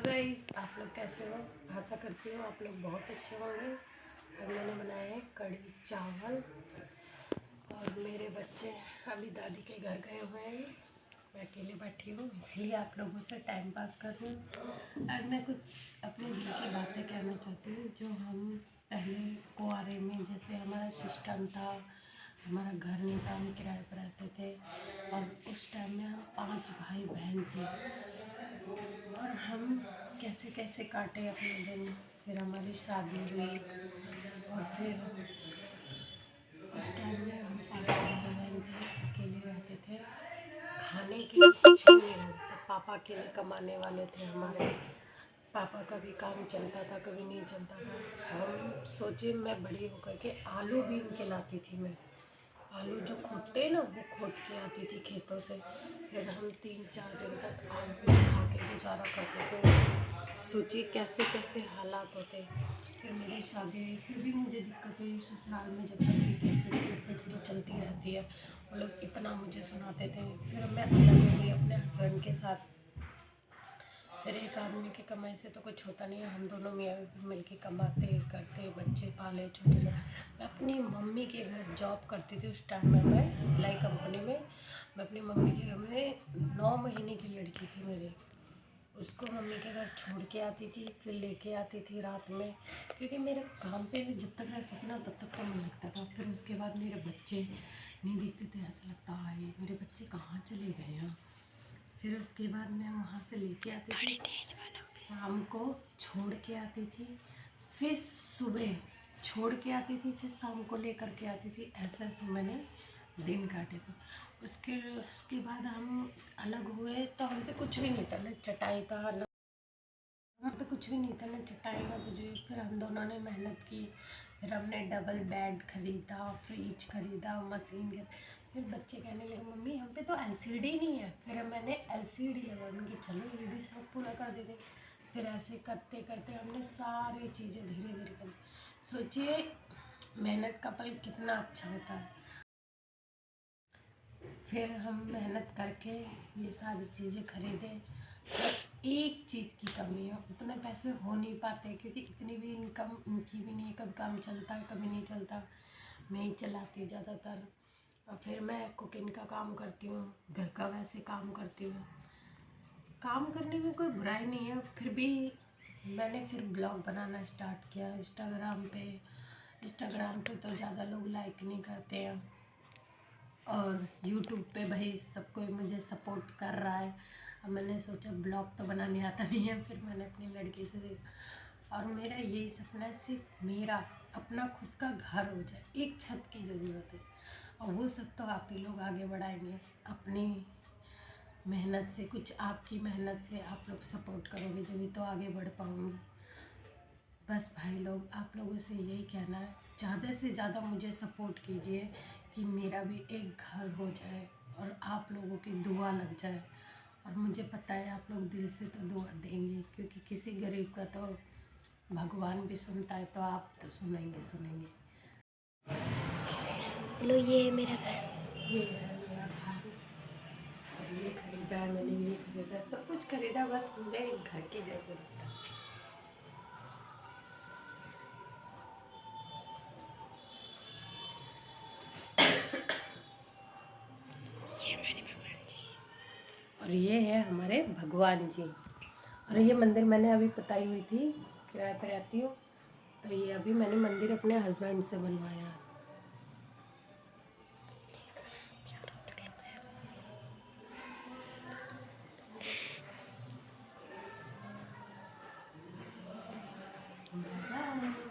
Hello guys, आप लोग कैसे हो? आशा करती हूँ आप लोग बहुत अच्छे होंगे। और मैंने बनाया है कढ़ी चावल और मेरे बच्चे अभी दादी के घर गए हुए हैं। मैं अकेले बैठी हूँ इसलिए आप लोगों से टाइम पास कर रही हूँ। और मैं कुछ अपने दिल की बातें कहना चाहती हूँ जो हम पहले कुआरे में जैसे हमारा सिस्टम था, हमारा घर नहीं था, हम किराए पर रहते थे और उस टाइम में हम 5 भाई बहन थे और हम कैसे कैसे काटे अपने दिन। फिर हमारी शादी हुई और फिर उस टाइम में हम 5 भाई बहन थे, अकेले रहते थे, खाने के लिए कुछ भी नहीं रहता। पापा अकेले कमाने वाले थे हमारे। पापा का भी काम चलता था, कभी नहीं चलता था। हम सोचे मैं बड़ी होकर के आलू बीन के लाती थी। मैं आलू जो खोदते हैं ना, वो खोद के आती थी खेतों से। फिर हम 3-4 दिन तक आलू खा के गुजारा करते थे। सोचिए कैसे कैसे हालात होते। फिर मेरी शादी हुई, फिर भी मुझे दिक्कत हुई ससुराल में। जब तक थी किट तो चलती रहती है। वो लोग इतना मुझे सुनाते थे। फिर मैं अलग हो गई अपने हस्बैंड के साथ। फिर एक आदमी की कमाई से तो कुछ होता नहीं है। हम दोनों मिल के कमाते करते, बच्चे पाले छोटे छोटे। मैं अपनी मम्मी के घर जॉब करती थी उस टाइम में, मैं सिलाई कंपनी में। मैं अपनी मम्मी के घर में 9 महीने की लड़की थी मेरी, उसको मम्मी के घर छोड़ के आती थी, फिर लेके आती थी रात में। क्योंकि मेरे काम पे भी जब तक रहती थी ना तब तक तो नहीं लगता था। फिर उसके बाद मेरे बच्चे नहीं दिखते थे, ऐसा लगता है मेरे बच्चे कहाँ चले गए हैं। फिर उसके बाद मैं वहाँ से लेके आती थी, शाम को छोड़ के आती थी, फिर सुबह छोड़ के आती थी, फिर शाम को लेकर के आती थी। ऐसे ऐसे मैंने दिन काटे थे। उसके बाद हम अलग हुए तो हम पे कुछ भी नहीं था, ना चटाई था, ना हम पे कुछ भी नहीं था, ना चटाई ना कुछ भी। फिर हम दोनों ने मेहनत की। फिर हमने डबल बेड खरीदा, फ्रिज खरीदा, मशीन खरीदा। फिर बच्चे कहने लगे मम्मी हम पे तो एलसीडी नहीं है। फिर मैंने एलसीडी लगवाई। मैंने कि चलो ये भी शौक पूरा कर देते। फिर ऐसे करते करते हमने सारी चीज़ें धीरे धीरे कर। सोचिए मेहनत का फल कितना अच्छा होता है। फिर हम मेहनत करके ये सारी चीज़ें खरीदे। बस एक चीज़ की कमी है, उतने पैसे हो नहीं पाते क्योंकि इतनी भी इनकम इनकी भी नहीं है। कभी काम चलता है, कभी नहीं चलता। मैं ही चलाती हूँ ज़्यादातर। और फिर मैं कुकिंग का काम करती हूँ, घर का वैसे काम करती हूँ। काम करने में कोई बुराई नहीं है। फिर भी मैंने फिर ब्लॉग बनाना स्टार्ट किया इंस्टाग्राम पे। इंस्टाग्राम पे तो ज़्यादा लोग लाइक नहीं करते हैं और यूट्यूब पे भाई सब कोई मुझे सपोर्ट कर रहा है। अब मैंने सोचा ब्लॉग तो बनाने आता नहीं है, फिर मैंने अपनी लड़की से सीखा। और मेरा यही सपना है, सिर्फ मेरा अपना खुद का घर हो जाए, एक छत की ज़रूरत है। और वो सब तो आप ही लोग आगे बढ़ाएंगे अपनी मेहनत से। कुछ आपकी मेहनत से आप लोग सपोर्ट करोगे जब भी तो आगे बढ़ पाऊँगी। बस भाई लोग, आप लोगों से यही कहना है, ज़्यादा से ज़्यादा मुझे सपोर्ट कीजिए कि मेरा भी एक घर हो जाए और आप लोगों की दुआ लग जाए। और मुझे पता है आप लोग दिल से तो दुआ देंगे, क्योंकि किसी गरीब का तो भगवान भी सुनता है, तो आप तो सुनेंगे सुनेंगे। लो ये है मेरा घर। ये है मेरा घर। और ये खरीदा मैंने, ये खरीदा, सब कुछ खरीदा, बस मुझे एक घर की ज़रूरत है। ये हमारे भगवान जी। और ये है हमारे भगवान जी। और ये मंदिर मैंने अभी बताई हुई थी, किराए पर रहती हूँ, तो ये अभी मैंने मंदिर अपने हस्बैंड से बनवाया। बाय।